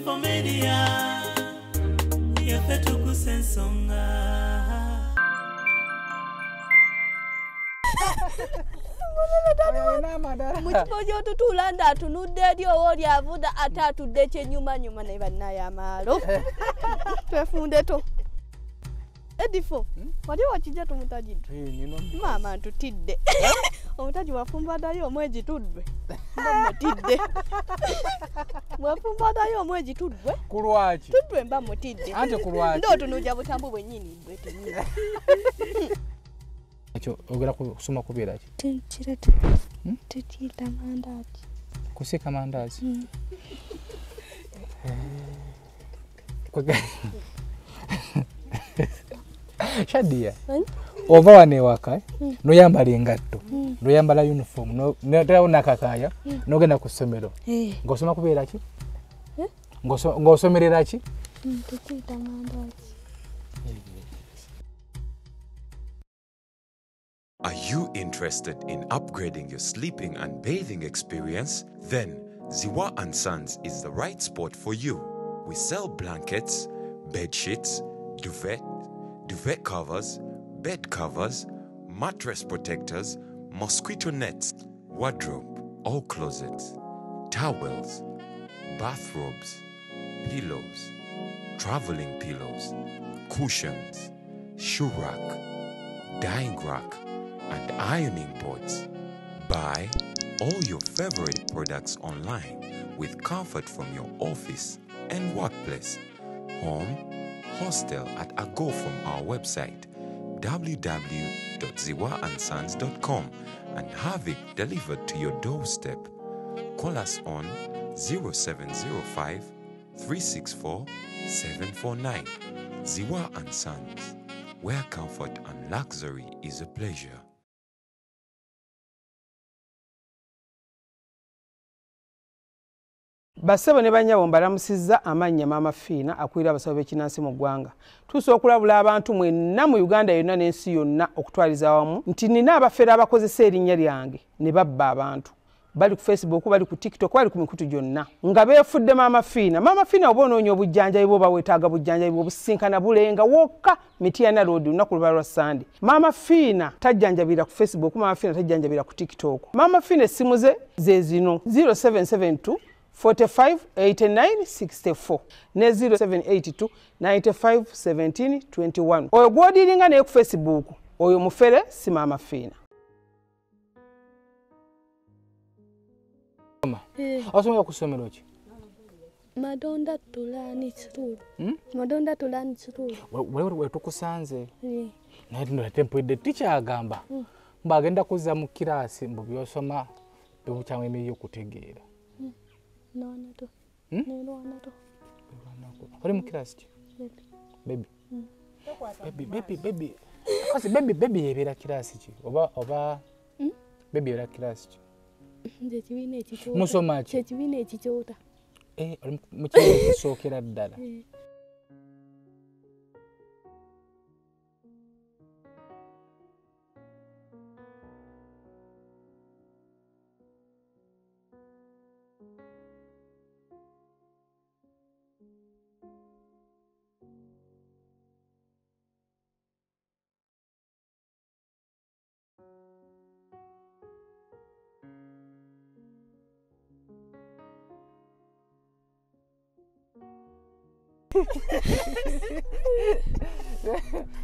Info Media yafetu kusensonga. Muchipojo tutulanda tunudde dio oli avuda atatudde kyenyuma nyuma ne banna ya malo. Twefunde to. Edifo. Wali wakija tumutajidde. Nino. Mama ntutidde. Omutaji wafumbadayo omwezi tuddwe. Mutidde. Wafumbadayo omwezi tuddwe. Kulwaki. Tuddwe mba mutidde. Ante kulwaki. Ndo tunuja butambu bwennyini bwe tunyini. Acho ogera kusoma kubera ki? Tinchira tutita mandazi. Kusika mandazi. Shadia. Ova wane waka no yambala engatto no yambala uniform no taona kakaya no genda ku ssomero ngosoma kubera ki ngosomerera ki tutita mandazi. Are you interested in upgrading your sleeping and bathing experience? Then Ziwa & Sons is the right spot for you. We sell blankets, bed sheets, duvet covers, bed covers, mattress protectors, mosquito nets, wardrobe, all closets, towels, bathrobes, pillows, traveling pillows, cushions, shoe rack, dyeing rack, and ironing boards. Buy all your favorite products online with comfort from your office and workplace, home, hostel at a go from our website www.ziwaansons.com and have it delivered to your doorstep. Call us on 0705 364 749. Ziwa & Sons, where comfort and luxury is a pleasure. Basebo ne banyabo mbalamusizza amanya mama Fiina akwira abasabo b'ekinansi mu ggwanga. Tuso okulabula abantu mwenna mu Uganda yonna n'ensi yonna okutwaliza wamu nti nina abafera abakozesa erinnya lyange ne babba abantu. Bali ku Facebook, bali ku TikTok, bali ku mikutu gyonna. Nga beefudde mama Fiina. Mama Fiina oba onoonya obujjanjabi bwo bawetaaga bujjanjabi bwo businkana bulenga wokka Mityana Road lunaku luba lwa Sunday. Mama Fiina tajjanjabira ku Facebook, mama Fiina tajjanjabira ku TikTok. Mama Fiina essimu ze zino 0772 45 89 64 ne 0782 95 17 21. Oyo gwodiringa ne ku Facebook oyo mufere si mama Fiina. Osoma ku ssomero ki? Madonda tulani chitulu. Madonda tulani chitulu. Wewe tukusanze. Naye ndo tempoide teacher agamba. Mbagenda kuza mu kirasi mbu byosoma bibukyamwe emiriyo kutegeera. Naona to. Naona to. Oli mu kirasi ki? Baby. Baby. Kasi baby yebera kirasi ki? Oba baby yebera kirasi ki? Nze kibina ekikyota. Musoma ki? Kibina ekikyota. Oli mu kibiina ekisookera ddala.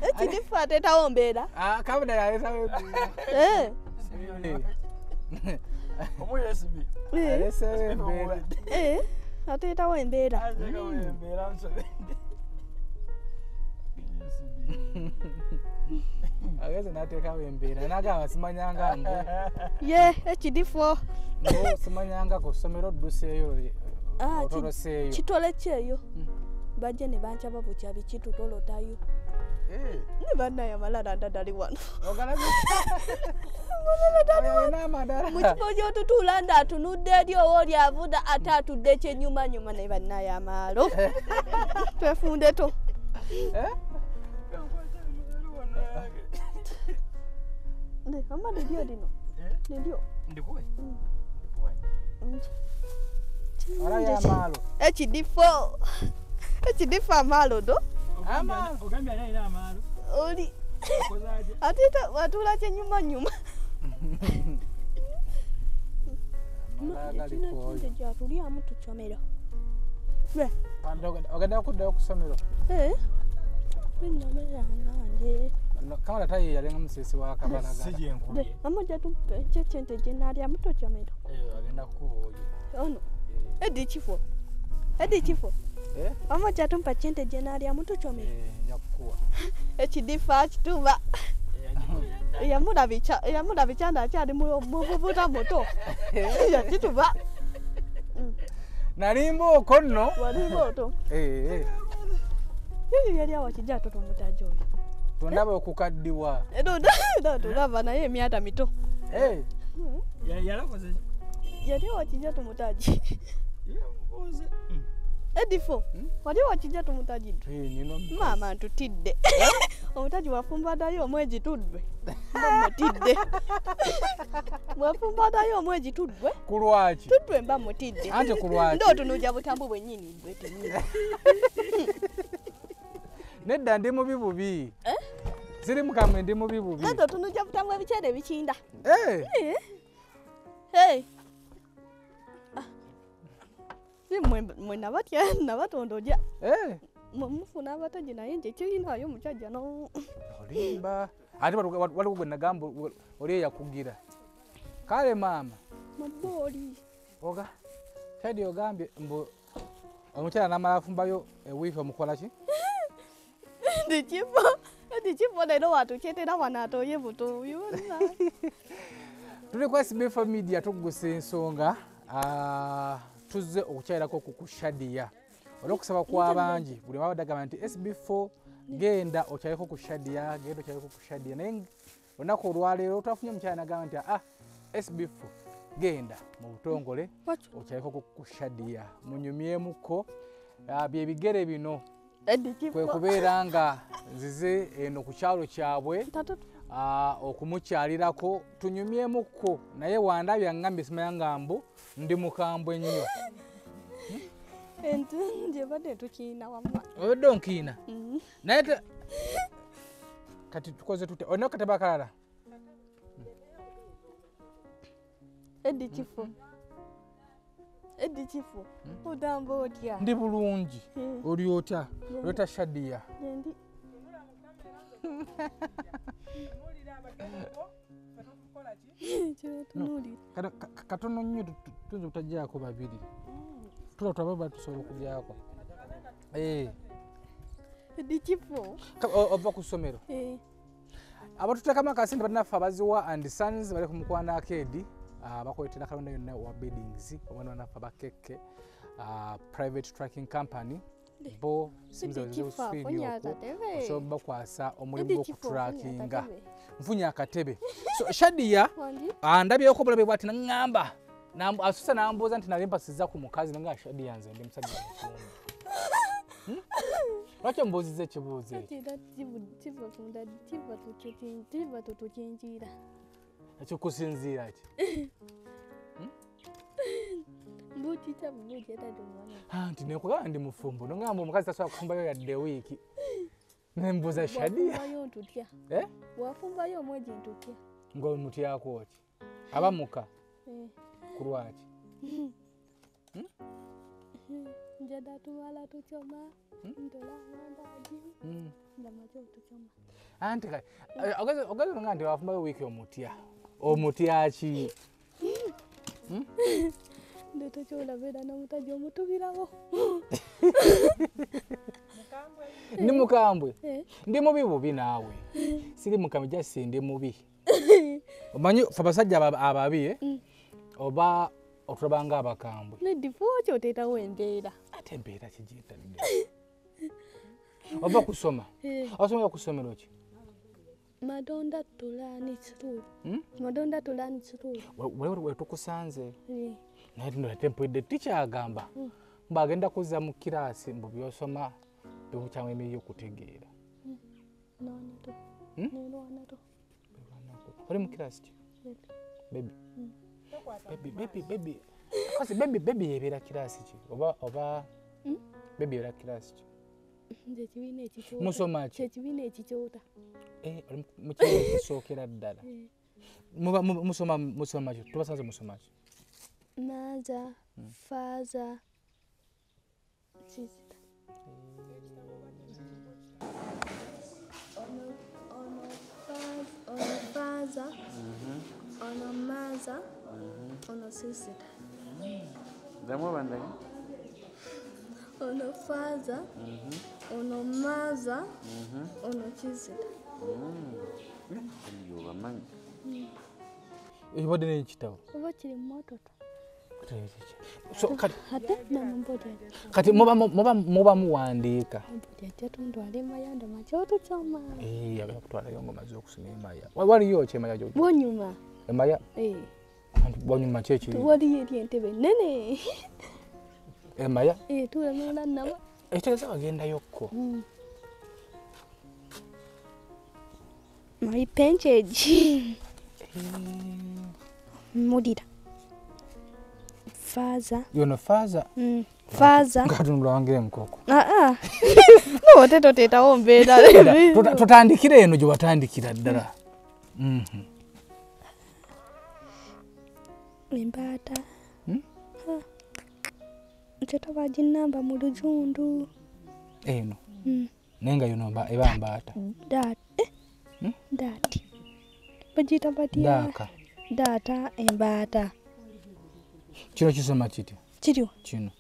Eti difate taombera. Kabda yaleta wewe. Omoye sibi. Alese mbera. Ate taombera. Azeka wembera msobe. Ageze nateka wembera naga simanyanga ngo. Eti difo. Ngo simanyanga ko somero duseyo. Otoroseyo. Kitole kyeyo. Baje ne bancha babucha bikitu tolotayo. Ni bana ya malala ndadali wano. Ogalaze. Malala ndadali. Muchipojo tutulanda tunudde dio oli avuda atatudde kyenyuma nyuma ne bana ya malo. Twefunde to. Ne mama ndio dino. Ndio. Ndikuwe. Wala ya malo. Ekidifo. Ekidifo amalo do. Amalo. Ogambye ali alina amaalo. Oli. Okozaje? Atita watula kye nyuma. Malagali koyo. Tuli amu tuchomera. Ogenda kuddayo ku ssomero. Binomera nange. Kamala tayi yalenga musisi wa Kabalagala. Sije nkubye. Amoja tu chente jenali amu tuchomera. Agenda kuoyo. Ono. Edi chifo. Amoja tumpa chente jenali amu tuchomera. Nyakuwa. Ekidifa kituba. Yamula bichanda akyali mu bubuta moto. Ya kituba. Nalimbo konno. Walimbo to. Yali awakijja toto mutaji oyo. Tondaba okukaddiwa. Tulaba naye emyata mito. Yalakoze. Yali awakijja tumutaji. Yambuze. Edifo. Wali awakijja tumutaji. Nino. Mama ntutidde. Omutaji wafumbadayo omwezi tuddwe. Mba mutidde. Wafumbadayo omwezi tuddwe. Kulwaki. Tuddwe mba mutidde. Ante kulwaki. Ndo tunuja butambu bwennyini bwe tunyini. Nedda ndi mubi bubi. Ziri mukamwe ndi mubi bubi. Ndo tunuja butambu ebicere bikinda. Mwe nabatya nabatondoja. Mufuna abataji naye nje kirinayo mukyajja no. Olimba. Ate waliwo gwe nagamba oli yakugira. Kale mama. Maboli. Oga. Kadi ogambye mbu omukyala namala afumbayo ewiifa mukola ki? Ndichifo lero watukyetera wanatoye buto yona. Tuli kwa SB4 Media tugusa ensonga tuzze okukyalirako ku Shadia. Olwokusaba kw'abangi buli babadagamba nti SB4 genda okyaleko ku Shadia, genda okyaleko ku Shadia. Naye olunaku olwaleero twafunye omukyala nagamba nti SB4 genda mu butongole okyaleko ku Shadia. Munyumyemuko bye bigere bino kwe kubeera nga nzize eno ku kyalo kyabwe okumukyalirako tunyumyemuko naye wandabya ngambye simanya ngambu ndi mukambwe nnyo. Nje bade tukina wamma. Obadde onkina. Naye kati tukoze tute. Ono kataba kalala. Edichifo. Udambo otya. Ndi bulungi. Oli otya? Lota Shadia. Ndi. Katono nnyo tuze kutajjaako babiri. Tuba tusobola okugyako. Edichifo. Ova ku ssomero. Abatuteekamu akasente batinaffe abaziwa and Sons bali ku Mukwano Arcade. Bakoletera kalonda yonna wa Beddings. Obwana banaffe abakekke. Private Tracking Company. Bo simzazo studio. So bakwasa omulimu gw'okutrackinga. Nfunye akatebe. So Shadia andabyeko bulabe bwati nangamba. Asusa nambuuza nti nalimpa sizza ku mukazi nga Shadia nze ndi musajja mukulu. Lwaki ombuuziza ekibuuzo ekyo? Ekikusinziira ki? Nti nekugamba ndi mufumbo nongamba omukazi tasobola kufumbayo yadde wiiki nembuuza Shadia. Wafumbayo omwezi ntutya. Ng'omutyako ki? Aba muka? Ku lwaki? Njada tumala tuchoma. Ndola mandaji. Ndamacho tuchoma. Anti kale ogaze nga nti wafumbayo wiiki omutya. Omutya ki? Ndoto chola beda na mutaji omutubirawo. Ndi mukambwe. Ndi mubi bubi naawe. Siri mukambwe jasi ndi mubi. Omanyi abasajja ababi oba otulabanga abakambwe. Nedifo kyoteetawo embeera. Ate embeera kigiitadde. Ova kusoma. Osomera ku ssomero ki? Madonda tulani kitulu. Madonda tulani kitulu. Wewe tukusanze. Naye ndo tempodde tikyagamba. Mbagenda kuzza mu kiraasi mbu byosoma bikukyamu emiriyo okutegeera. Nonato. Nonato. Oli mu kiraasi ki? Baby. Baby. Kasi baby yebera kirasi ki? Oba baby yebera kirasi ki? Nze kibiina ekikyota. Musoma ki? Ekibiina ekikyota. Mu kibiina ekisookera ddala. Musoma ki? Tubasanze musoma ki? Maaza, faaza, kizita. Ono faaza, ono maaza, ono sisita. Zamwe bandage. Ono faaza, ono maaza, ono kizita. Yo bamanyi. Ebadde n'ekitabo. Oba kiri mu mototo. So kati muba muwandiika. Ntwala emayanda makyoto kyama. Abakutwala yo ngoma z'okusoma emaya. Waliyo ki emaya gy'okuba? Bwonyuma. Emaya? Bwonyuma ki ekiri? Waliyo eri entebe nnene. Emaya? Tulemera nama. Ekitegeeza bagendayokko. My penchage. Mudira. Faza. Yono faza? Faza. Ngatunula wangire mukoko. No, teta ombeera. Tutandikire eno gye watandikira ddala. Embaata. Nkyeta baginamba mu lujundu. Eno. Naye nga yono eba mbaata. Daati. Bagiyita batya? Daaka. Daata embaata. Kino kisoma kiti? Kiryo? Kino.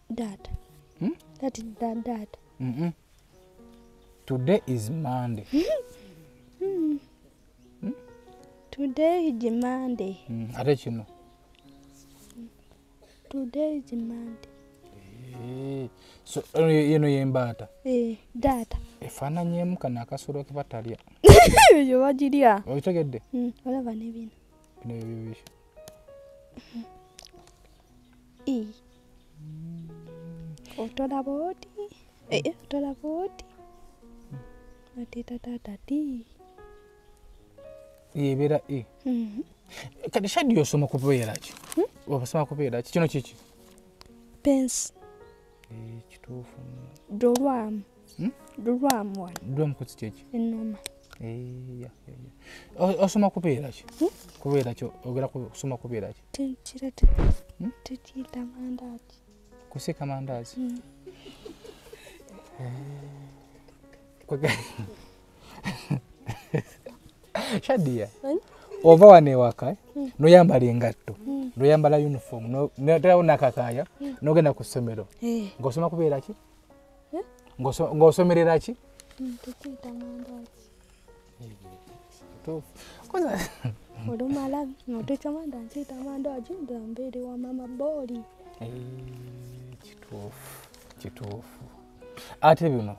Daata. That is data. Today is Monday. Today is Monday. Ate kino? Today is Monday. So yeno yembaata. Data. Efaananyemu kano akasolo ke batalya. Yo bagirya. Okitegedde? Olaba ne bino. Bino bibisha. Otola boti. Otola boti. Atita tatati. Yebera kati shadi yosoma kubeera ki? Obasoma kubeera ki? Kino kiki? Pence. Kituufu. Dolwamu. Dolwamu wano. Dolwamu kuti kiki? Ennoma. Osoma kubeera ki? Kubeera ki? Ogera kusoma kubeera ki? Tekiyita mandazi. Kusiika mandazi? Shadia, ova wano ewaka noyambala engatto noyambala uniform noterawo nakakaya nogenda ku ssomero ng'osoma kubeera ki? Ng'osomerera ki? Tekiyita mandazi. Olumala noteeka mandazi nkiyita mandazi mbeere wa mama booli. Kituufu. Ate bino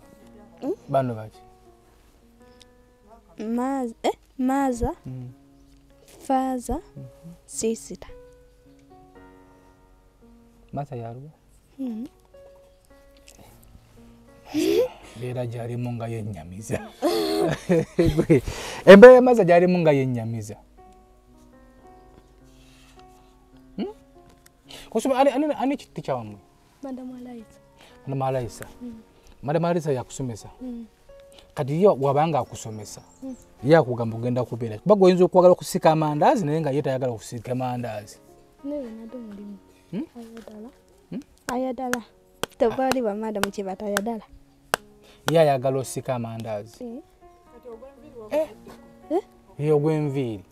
bano baki? Maaza, faaza, sisita. Maaza yaluwa? Beera gyalimu nga yennyamiza. Embeera y'amaaza gyalimu nga yennyamiza. Ani kiti kyawamwe? Madam Alaisa. Madam Alaisa. Madam Alaisa yakusomesa. Kati yo wabanga akusomesa. Ye akugamba ogenda kubeera. Kuba oyinza okwagala okusika amandaazi naye nga ye tayagala okusika amandaazi. Naye nado mulimu. Ayadala. Tebali ba madam kibata ayadala. Ye ayagala osika amandaazi. Ogw'enviiri.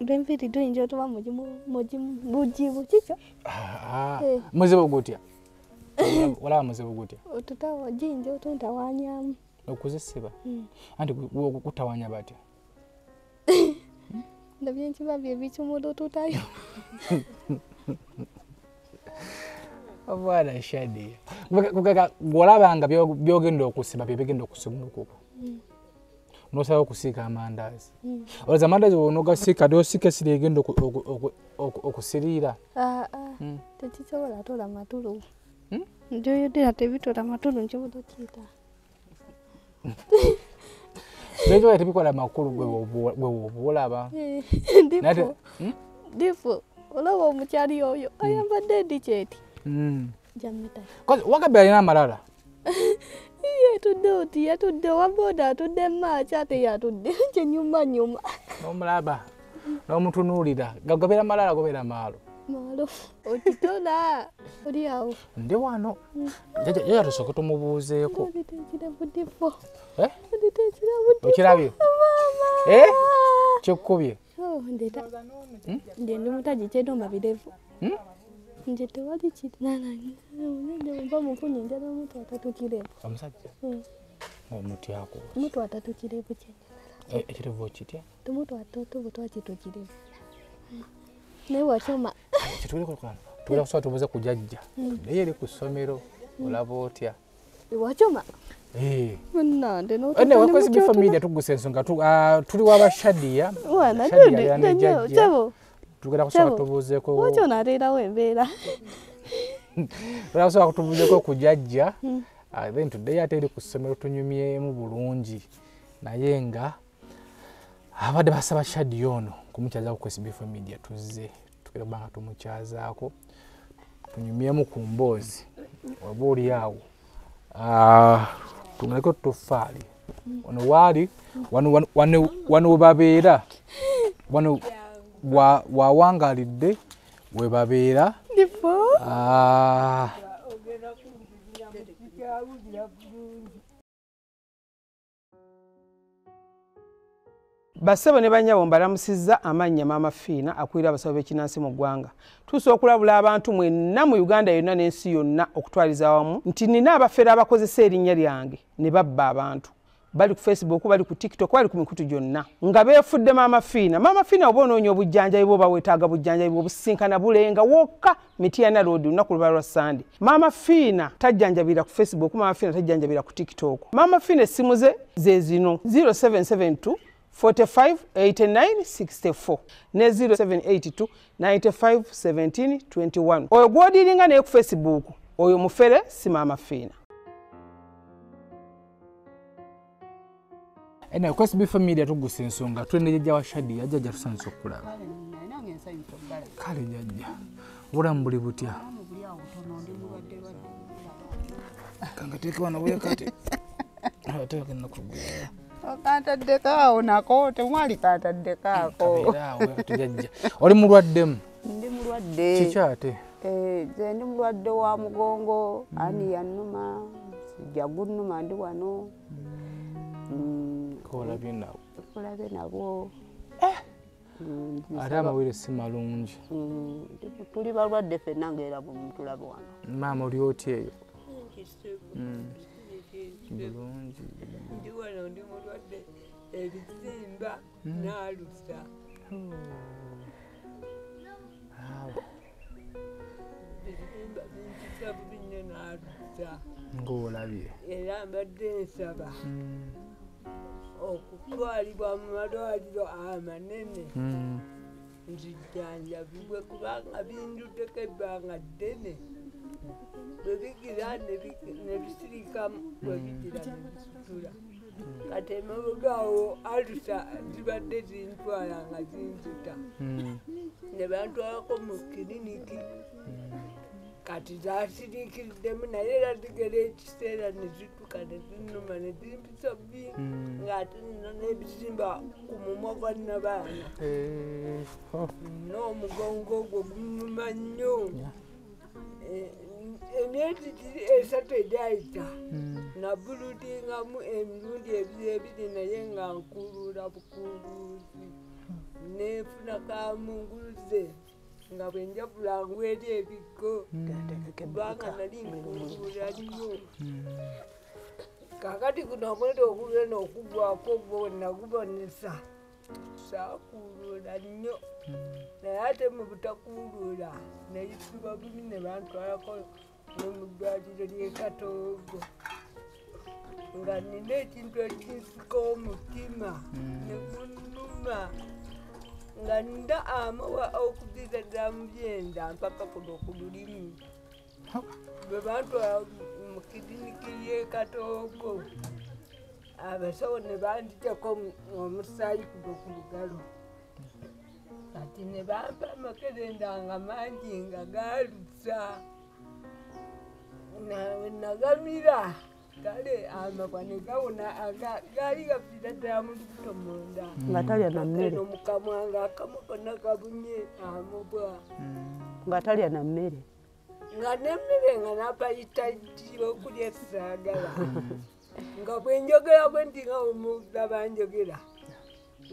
Ogw'enviiri tuyinza otuba mugimu kikyo? Muzibu gutya? Walaba muzibu gutya? Otutawa giyinza otuntawanyamu. Okuzisiba? Anti kutawanya batya? Ndabye nkiba bye bicumula otutayo. Obwana Shadia. Gwolabanga byogenda okusiba bye bigenda okusumulukuka. Nosaba okusiika amandaazi. Olowooza amandaazi bw'onogasiika n'osiika esiri egenda okusiriira? Tekisobola tola matulu. Njoyodera tebitola matulu nkibudo kiyita. Bejo yatibikola makulu gwe obulaba. Ndipo. Ndipo. Olaba omukyali oyo ayambadde diketi. Jamita. Kozi wakabe alina amalala. Yatudde oti yatudde waboda atudde maacha ate yatudde kyenyuma nyuma. Omulaba. N'omutunuulira. Gagobera malala gobera maalo. Maalo. Okitola. Oli awo. Ndi wano. Jaja tusooke tumubuuzeeko. Ndipo. Okirabye? Kyekubye? Ndeta. Ndi mutaji kyedoma birevu. Nje tewali kitnana. Mba mufuni njala omuntu atatukirevu. Omusajja? Omuti ako. Omuntu atatukirevu kye. Ekirevu kitya? Omuntu atoto butwakirukirevu. Naye wachoma. Kituli kwa tugenda kusaba tubuuze ku jjajja. Naye eri ku ssomero olaba otya? Wachoma? Nande no. Ene wakozi bi family tuguse ensonga tuli waba Shadia. Wana ndio. Chabo. Tugenda kusaba tubuuzeeko. Wachona rera wembeera. Tugenda kusaba tubuuzeeko ku jjajja. Then today ate eri ku ssomero tunyumyemu bulungi. Naye nga abadde basaba Shadia ono kumukyazaako ku SB Media tuzze tugenda banga tumukyazaako tunyumyemu ku mboozi oba oli awo tungaleko tufaali wano waali wano webabeera wano wawangalidde webabeera Basebo ne banyabo mbalamusizza amannya Maama Fiina akulira abasawo b'ekinnansi mu ggwanga. Tusobola okulabula abantu mwenna mu Uganda yonna n'ensi yonna okutwaliza awamu nti nina abafere abakozesa erinnya lyange ne babba abantu. Bali ku Facebook, bali ku TikTok, bali ku mikutu gyonna. Nga beefudde Maama Fiina. Maama Fiina oba onoonya obujjanjabi bwo bawetaaga bujjanjabi bw'obusinkana bulenga wokka Mityana Road lunaku luba lwa Sunday. Maama Fiina tajjanjabira ku Facebook, Maama Fiina tajjanjabira ku TikTok. Maama Fiina essimu ze zino 0772 45 89 64 ne 0782 95 17 21. Oyo gwodiringa naye ku Facebook oyo mufere si Maama Fiina. Ene kwa SB Media tuguse ensonga twende jjajja wa Shadia jjajja tusanze okulaba. Kale jjajja obulamu buli butya? Kangateeke wano weekate. Ateeke nakugula. Kantadekaawo nako temwali kantadekaako. Oli mulwaddemu? Ndi mulwadde. Kiki ate? Nze ndi mulwadde wa mugongo ani yannuma sijja gunnuma ndi wano. Kolabye nawo? Kolabye nabwo. Ate amawere si malungi. Tuli balwadde ffenna ng'era tulabe wano. Maama oli otya eyo? Bulungi. Ndi wano ndi mulwadde ebisimba n'alusa. Ebisimba bimpisa bubi nnyo n'alusa. Ng'olabye. Era mbadde nsaba okutwalibwa mu malwaliro amanene nzijjanjabibwe kubanga binduddeko ebbanga ddene. Bwe bigira ne bisirikamu bwe bigira ne bisitula. Kati emabega awo alusa zibadde zintwala nga zinzuta. Ne bantwalako mu kiriniki. Kati zaasiriikiriddemu naye era zigera ekiseera ne zituka ne zinnuma ne zimpisa bbi ng'ate nina n'ebisimba ku mumwa gwa Nabaana. N'omugongo ogwo gunnuma nnyo. Emyezi 3 egyayita nabuludingamu emirundi ebiri naye nga nkuuluula bukuuluuzi. Neefuna kamunguluze nga bwe njabula ngweri ebiggo kubanga nali nkuuluula nnyo. Kaakati guno omwenda ogugenda okugwako gwo nagubonesa saakuuluula nnyo. Naye ate mu butakuuluula nayisibwa bubi ne bantwalako ne mu ddwaliro ly'e Katoogo nga nina ekintu ekinsika omutima ne gunnuma nga nda amawa okuziza ddala mu byenda mpaka kuno ku lulimi. Bwe bantwala mu kiriniki y'e Katoogo abasawo ne banditeko omusaayi kugo ku lugalo kati ne bampa amakerenda nga mangi nga gaalusa nagamira kale amakwa ne gawona gaali gafiira ddala mu lubuto munda nga talya na mmere omukamwa nga akamu konna kabunye amubwa nga talya na mmere nga nemmere nga napayitayitira okulya esaagala nga bwenjogera bwe ndi nga omulaba njogera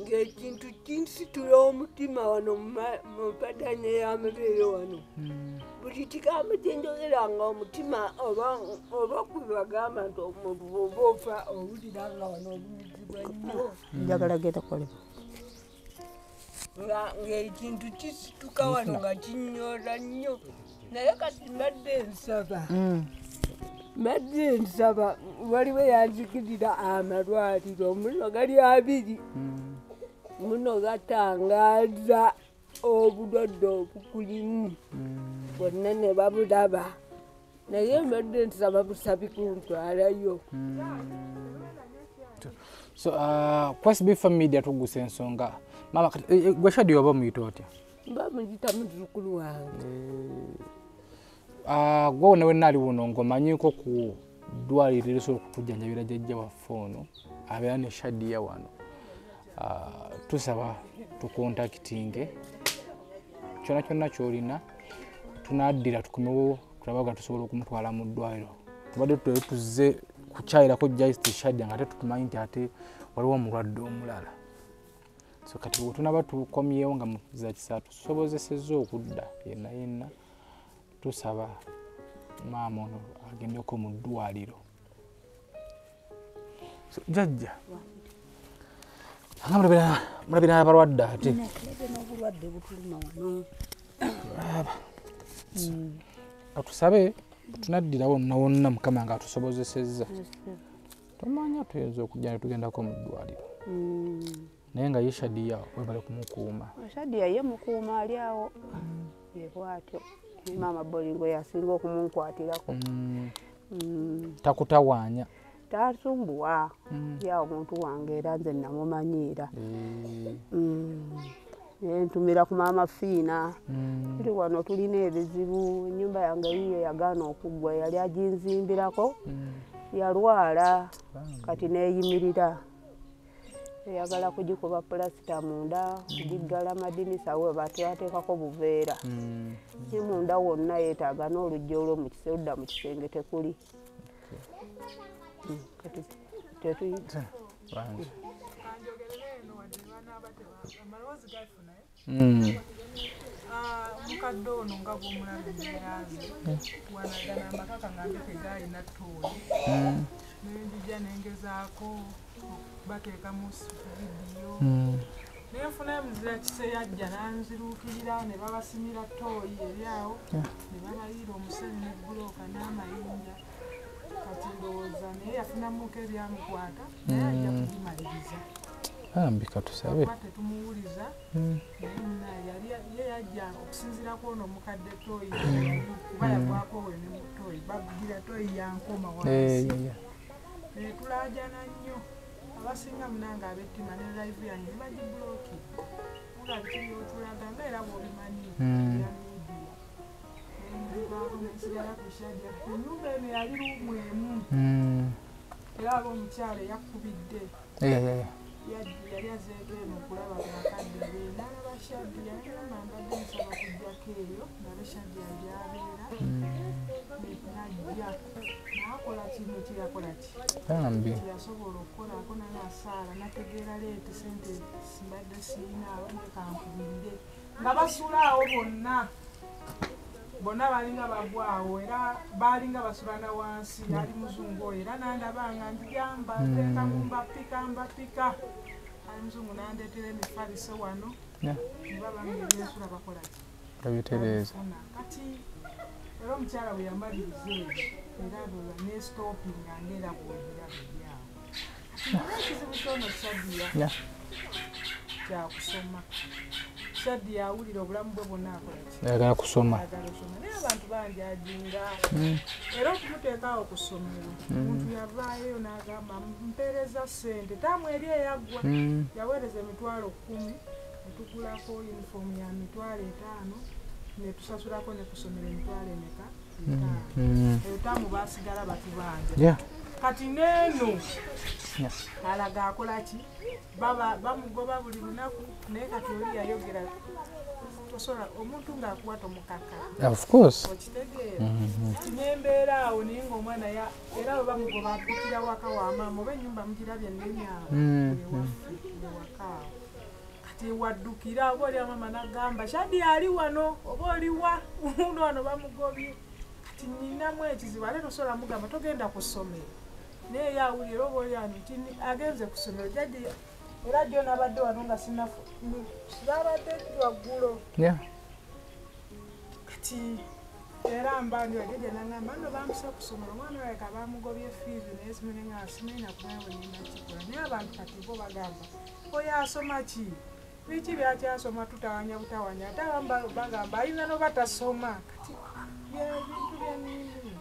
ng'ekintu kinsitula omutima wano mu mpatanya y'amabeere wano buli kigambo kyenjogera nga omutima oba kubagamba nti omuntu oba ofa owulira nga wano olumizibwa nnyo njagala genda koleba ng'ekintu kisituka wano nga kinyoola nnyo naye kati mbadde nsaba waliwo yanzikirira amalwaliro muno gali 2 muno gatangaaza obulwadde obukulimu bonna ne babulaba naye mbadde nsaba busabi kuntwalayo so kwasibifa media tugusa ensonga mama gwe Shadi oba muyita otya mba muyita muzzukulu wange gwe wonna wenna ali wuno ng'omanyiko ku ddwaliro erisobola okutujjanjabira jjajja waffe ono abeera ne Shadiya wano tusaba tukontakitinge kyonna kyonna ky'olina tunaddira tukomewo tulabaga tusobola okumutwala mu ddwaliro tubadde tuzze kukyayirako Justice Shadiya nga ate tutumanyi nti ate waliwo omulwadde omulala so kati bwe tunaba tukomyewo nga mu za kisatu tusobozesezza okudda yenna yenna tusaba maama ono agendeko mu ddwaliro so jjajja anga mulabira abalwadde ate n'obulwadde butuluma wano atusabe tunaddira wonna wonna mukama nga atusobozesezza tomanya tuyinza okujja ne tugendako mu ddwaliro naye nga ye Shadiya webale kumukuuma Shadiya ye mukuuma ali awo ye bwatyo maama Bolingo yasinga okumunkwatiraku takutawaanya tasumbuwa ya omuntu wange era nze namumanyiira ntumira ku maama Fiina tuli wano tulina ebizibu ennyumba yange yiyo yagaana okuggwa yali aginzimbirako yalwala kati neeyimirira eyagala kugikuba pulasita munda kugiggala amadinisa we batyateekako buveera ne munda wonna yeetaaga n'oluggi olwo oludda mu kisenge tekuli kati tetuyita mukadde ono nga bw'omulaba embeeraze wanagana amakaka nga ndeke gaalina ttooyi nenjija nengezaako bateekamu vidiyo nenfuna muzira kise yajja nanziruukirira ne babasimira ttooyi eri awo ne babayiira omusenyu ne bbulooka n'amayinja kati ndowooza naye yafunamuko ebyamukwata naye ajja kugimaliriza ambi katusabe tetumuwuliza ye yajja okusinziira ku ono omukadde ttooyi kuba yagwako wene mu ttooyi babugira ttooyi yankoma wansi tulajana nnyo abasinga munanga ab'ettima ne live yange bagibulooki nga bikiri otulaga nga era bw'obimanyi ya midiya nesigala ku Shadiya ennyumba eno yali luumu emu era aba omukyala eyakubidde yali azeeko eno okulaba ku bakadde be nalaba Shadiya nagamba mbadde nsaba kujjako eyo nabe Shadiya gyabeera najja naakola kino kyakola ki yasobola okukolako naye asaala nategeera leete sente simbadde siina abonye kankubirire nga basula awo bonna balinga bagwawo era balinga basulana wansi ali muzungu oyo era nandabanga ndigamba teekamu mbapika ali muzungu nandeetera emifaliso wano nibabanga ebyensula bakola ki babitereeza kati era omukyala bwe yamaliriza eyo era dola nestopinga ngera bwogiraba ebyawo ekizibu kyono Shadiya kyakusoma Shadiya awulira obulamu bwe bwonna akola ki ayagala kusoma naye abantu banjajinga era okumuteekawo ku ssomero omuntu yavaayo n'agamba mpeereza ssente taamu eri eyaggwa yaweereza emitwalo 10 netugulako yunifoomu ya mitwalo 5 netusasulako ne ku ssomero emitwalo emeka 5 eyo taamu baasigala batubanja kati neeno alaga akola ki bamugoba buli lunaku naye kati oli yayogera tosobola omuntu ng'akuwata omukaka okitegeera nembeera awo naye ng'omwana era bwe bamugoba addukira waka wa maama oba ennyumba mugirabye nnenyawo ewaffe ewakaawo kati waddukira oba oli amaama n'agamba Shadi ali wano oba oliwa uno wano bamugobye kati ninamu ekizibu ate tosobola mugamba togenda ku ssomero naye yawulira oba oli ano nti agenze ku ssomero jjajja era jjo nabadde wano nga sinabadde waggulo kati era mbandi wajjajja nangamba no bamusa ku ssomero omwana weka bamugobye fiizi naye simanyi nga simanyi nakumanya bwe ninakikola naye abantu kati bo bagamba oyo asoma ki biki byakyasoma tutawanya butawanya ate abamu bagamba ayina noba tasoma kati bintu byanini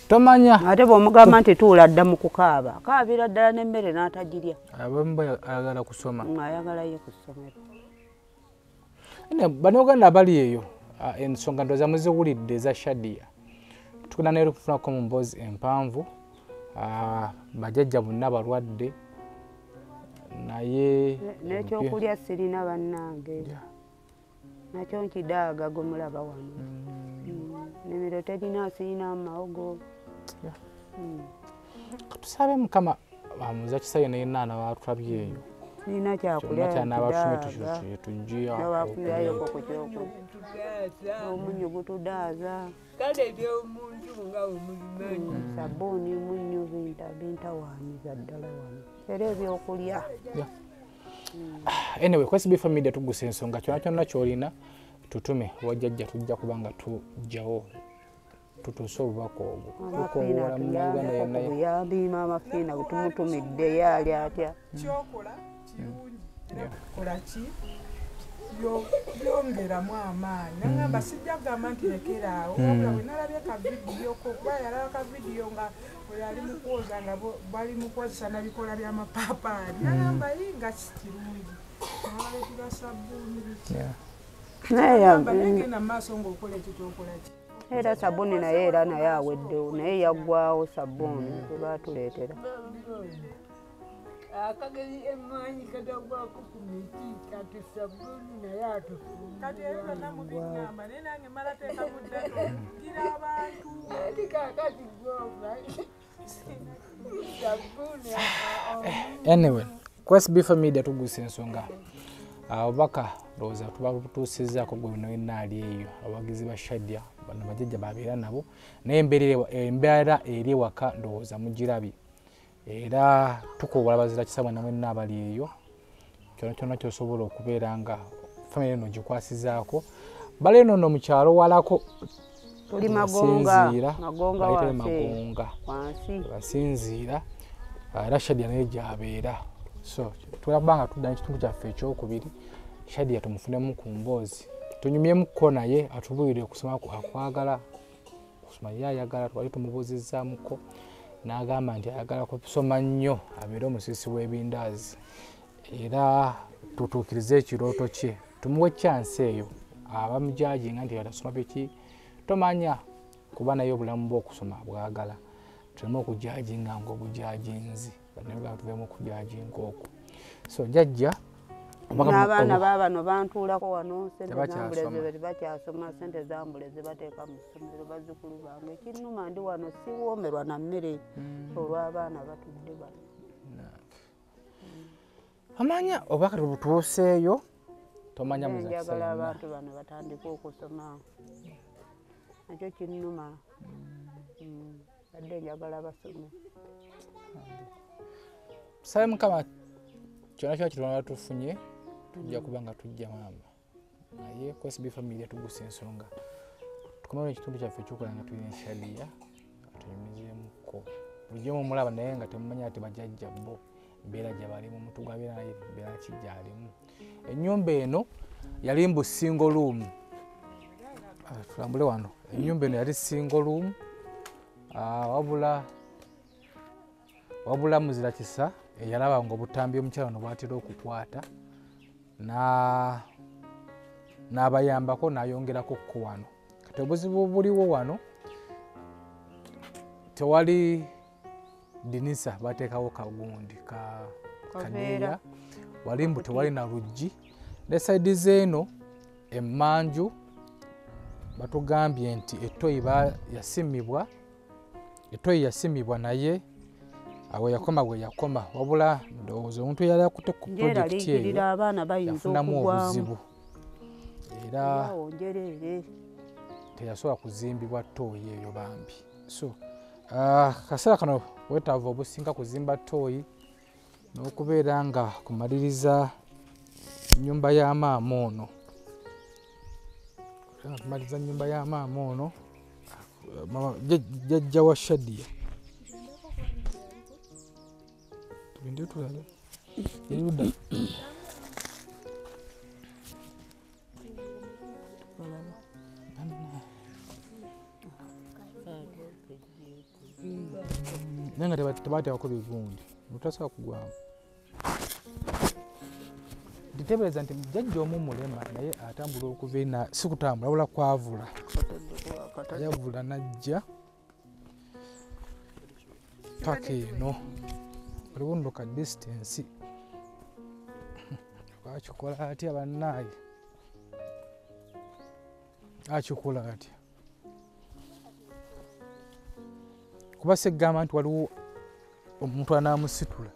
tomanya ate bw'omugamba nti tuula dda mu kukaaba akaabira ddala n'emmere n'atagirya abamu ayagala kusoma ayagala ye ku ssomero bannayuganda abali eyo ensonga ndowooza muziwulidde eza Shadia tugenda naye okufunako mu mboozi empanvu bajjajja bonna balwadde naye n'ekyokulya sirina bannange nakyo nkidaaga gomulaba wano nemiro terina sirina mawogo tusabe mukama bamuza kisayo naye naana batulabye eyo sirina kyakulya tujjayo omunyu gutudaaza kale ebyomuntu nga omulimanyi sabbuuni munyu bintawaaniza ddala wano era ebyokulya anyway kwesibifa media tugusa ensonga kyona kyonna kyolina tutume wajjajja tujja kubanga tujjawo tutuuse obubaka obwo tukowola munauganda yenayeyambi maama fiina tumutumidde yaali atya kyokola kirungi kola ki byongeramu amaanyi nagamba sijja kugamba nti lekeraawo wabula bwe nalabye kavidiyo kuba yalaba kavidiyo nga yali mukwoza nga bali mukozesa nabikola byamapaapaali nagamba nga kirungi nabaletera sabbuuni biki nayegenda mumaaso ngaokola ekyo kyokola ki era sabbuuni naye era naye aweddewo naye yaggwawo sabbuuni webatuleetera akageri emmanyi katagwako ku miti kati sabbuuni naye kati era byonna mubigamba naye nange mala teeka muddato gira abantu ati kakati gwoba sabbuuni anyway kwesibifa media tugusa ensonga obubaka ndowooza tuba tutuusizaako gwe bino enaali eyo abawagizi ba Shadia bano bajjajja babeera nabo naye embeera eri ewaka ndowooza mugirabye era tukobola bazira kisabwa namwe naabali eyo kyona kyonna kyosobola okubeera nga famire eno gikwasizaako bale eno no mukyalo walako tuli magonga basinziira era Shadia naye gyabeera so tulabanga tudda ekitundu kyaffe ekyokubiri Shadia tumufunemu ku mboozi tunyumyemuko naye atubuulire okusoma akwagala okusoma ye ayagala twali tumubuuzizaamuko n'agamba nti ayagala kusoma nnyo abeere omusisi w'ebindaazi era tutuukirize ekirooto kye tumuwe chance eyo abamujajinga nti atasoma biki tomanya kuba naye obulamu bw'okusoma bwagala tuleme okujajinga ng'obujajinzi naye tuvemu okujajinga okwo so jjajja n'abaana baabano bantuulako wano sente zambuleze bakyasoma sente zambuleze bateeka mu ssomero bazzukulu bange ekinnuma ndi wano siwoomerwa na mmere olw'abaana batudde bano amanya obaka tubutuuseeyo tomanya njagala abantu bano batandike okusoma nakyo kinnuma badde njagala basome sabe mukama kyona kyona kitwala tufunye tujja kubanga tujja maama naye kwesibifa media tugusa ensonga tukomere ekitundu kyaffe ekyokola nga tulina Shadia atunyumizeemuko bulijjo mumulaba naye nga temumanya ati bajjajja bo embeera gye balimu omuntu gwabeera naye embeera ki gy'alimu ennyumba eno yali mbu single room tulambule wano ennyumba eno yali single room wabula muzira kisa eyalaba nga obutambi omukyala ono bwatera okukwata n'abayambako n'ayongerako ko wano. Kati obuzibu buliwo wano tewali dinisa, bateekawo kagundi kadeeya wali mbu tewali na luggi ne saidi zeeno emmanju batugambye nti etoyi yasimibwa naye awe yakoma bwe yakoma, wabula ndowooza omuntu yali akutte ku projekiti eyo yafunamu obuzibu era teyasobola kuzimbibwa ttooyi eyo bambi. So kaseera kano wetaavu obusinga kuzimba ttooyi n'okubeera nga kumaliriza nnyumba ya maama ono. Kumaliriza nnyumba ya maama ono jjajja wa Shadia. Tugende tulabe eruda naye nga tebateekako bigundi mutasobola kugwamu. Nditeebereza nti jjajja omu mulema naye atambula okuva ena si kutambula wabula kwavula yavula najja paka eno waliwo nno ka distance akikola atya bannaaye akikola atya kuba seggamba nti waliwo omuntu anaamusitula.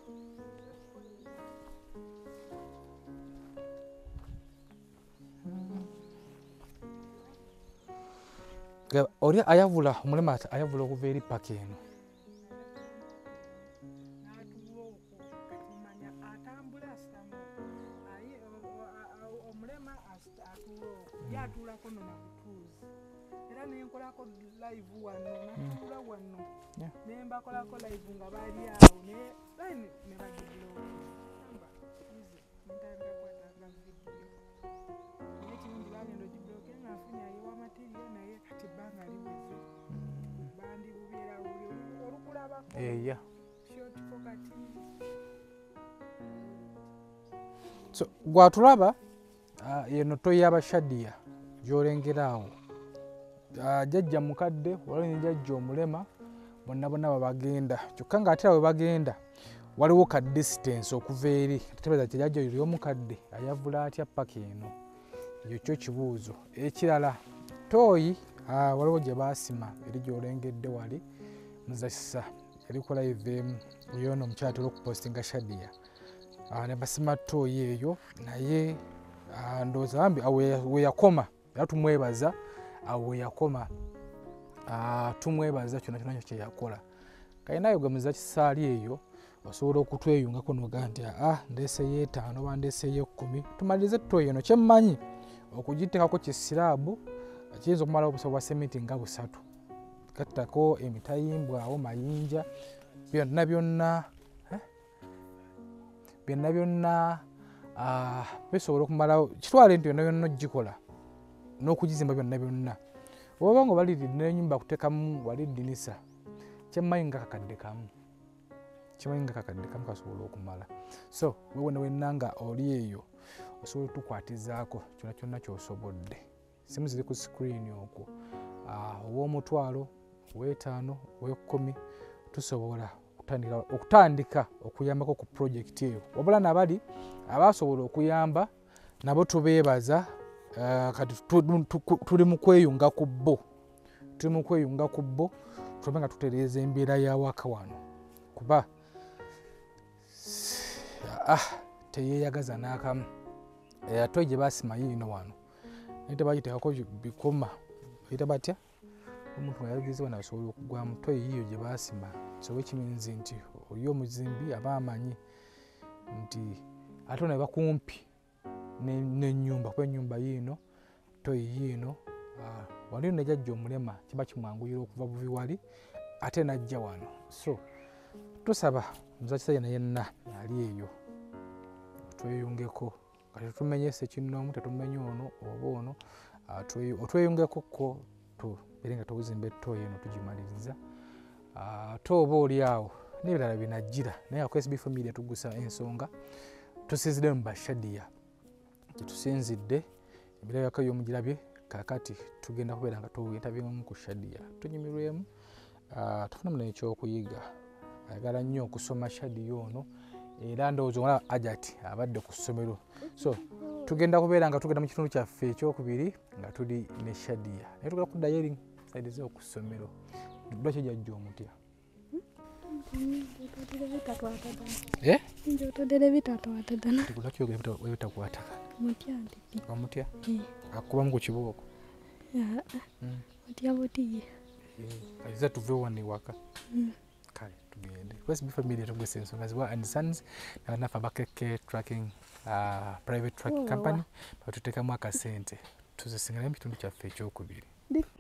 Oli ayavula omulema ayavula okuva eri paka eno eya. So gwatulaba yeno toyi Shadia gy'olengera awo jjajja mukadde waliwo jjajja omulema bonna babagenda kyokka ng'ate awo bagenda waliwo ka distance okuva eri. Tetebereza nti jjajja yoli omukadde ayavula atya paka eno, ekyo kyo kibuuzo. Ekirala toyi waliwo gye baasima eri gy'olengedde wali muzakisa yali ku live emu oyono omukyala atera okupostinga Shadia ne basima toyi eyo naye ndowooza bambi awo weyakoma era tumwebaza awo weyakoma tumwebaza kyonna kyonna kye yakola. Kayinayo gwe muzakisaali eyo osobola okutweyungako noga nti ndeeseyo 5 oba ndeeseyo 10 tumalirize toyi eno. Kyemmanyi okugiteekako kisiraabu kiyinza okumalawo obusawo bwa sementi nga 3 gattako emitayimbwa awo mayinja byonna bisobola okumalawo kitwale nti byonna ogikola n'okugizimba byonna oba nga baliridde n'ennyumba kuteekamu wali ddinisa kyemmanyi nga kakadde kamu kasobola okumala. So wewe wenna nga oli eyo osobola otukwatizaako kyonna ky'osobodde. Simu ziri ku screen okwo ow'omutwalo ow'ettaano ow'ekkumi tusobola okutandika okuyambako ku projekiti eyo. Wabula nabali abasobola okuyamba nabo tubeebaza. Kati tuli mu kweyunga ku bo tube nga tutereeza embeera y'awaka wano kuba teyeeyagaza n'akamu. Toyi gye baasima yiino wano naye tebagiteekako bikoma bayita batya omuntu ayagizibwa nasobola okugwamu toyi yiyo gye baasima. So ekiminzi nti oli omuzimbi aba amanyi nti ate ne bakumpi n'ennyumba kuba ennyumba yiino toyi yiino waliyo ne jjajja omulema kiba kimwanguyira okuva buvi wali ate najja wano. So tusaba muzakisa yenna ali eyo tweyungeko kati tumenyese kinnoomu tetumenye ono oba ono otweyungako ko tubeere nga tuzimba ettooyi eno tugimaliriza tooba oli awo n'ebirala binajjira naye ku SB4 Media tugusa ensonga tusinzidde mu bashadiya gyetusinzidde ebirabika by'omugirabye kakati tugenda kubeera nga tuwintabyamu ku shadiya tunyumirwemu tufunamu n'ekyokuyiga ayagala nnyo okusoma shadiya ono era ndowooza omulaba ajati abadde ku ssomero so tugenda kubeera nga tugenda mu kitundu kyaffe ekyokubiri nga tuli ne shadiya naye tugenda kuddayo eri saidize ku ssomero lwaki jajja omutya ebitakwataka omutya akubamu ku kibooko aiza tuve wano ewaka kale tugende SB4 Media tugesa ensonga Ziwa and Sons nabanaffe abakeke tracking private track company batuteekamu akasente tuzisingiramu mu kitundu kyaffe ekyokubiri.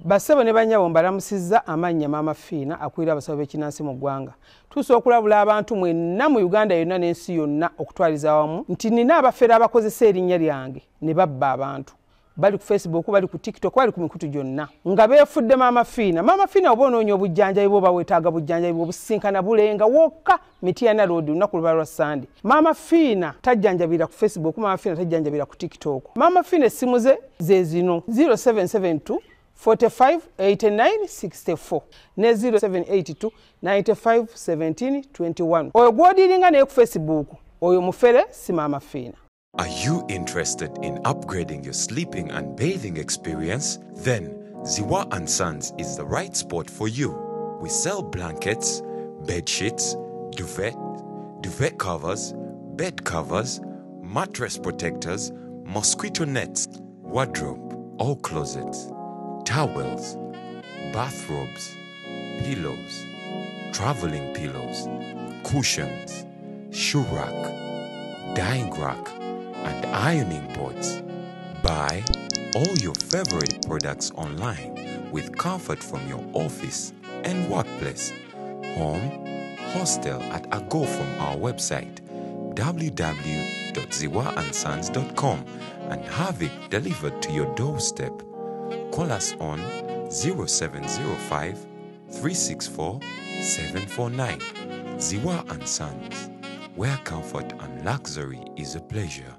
Bassebo ne banyabo mbalamusizza amannya Maama Fiina akulira abasawo b'ekinnansi mu ggwanga. Tusobola okulabula abantu mwenna mu Uganda yonna n'ensi yonna okutwaliza awamu nti nina abafere abakozesa erinnya lyange ne babba abantu. Bali ku Facebook, bali ku TikTok, bali ku mikutu gyonna. Nga beefudde Maama Fiina. Maama Fiina oba onoonya obujjanjabi bwo bawetaaga bujjanjabi bwo businkana bulenga wokka Mityana Road lunaku luba lwa Sunday. Maama Fiina tajjanjabira ku Facebook, Maama Fiina tajjanjabira ku TikTok. Maama Fiina essimu ze zino 0772 45 89 64 ne 0782 95 17 21. Oyo gw'odiringa naye ku Facebook oyo mufere si Maama Fiina. Are you interested in upgrading your sleeping and bathing experience? Then Ziwa and Sons is the right spot for you. We sell blankets, bed sheets, duvet covers, bed covers, mattress protectors, mosquito nets, wardrobe, all closets, towels, bathrobes, pillows, traveling pillows, cushions, shoe rack, dyeing rack, and ironing boards. Buy all your favorite products online with comfort from your office and workplace, home, hostel at a go from our website www.ziwaansons.com and have it delivered to your doorstep. Call us on 0705 364 749. Ziwa and Sons, where comfort and luxury is a pleasure.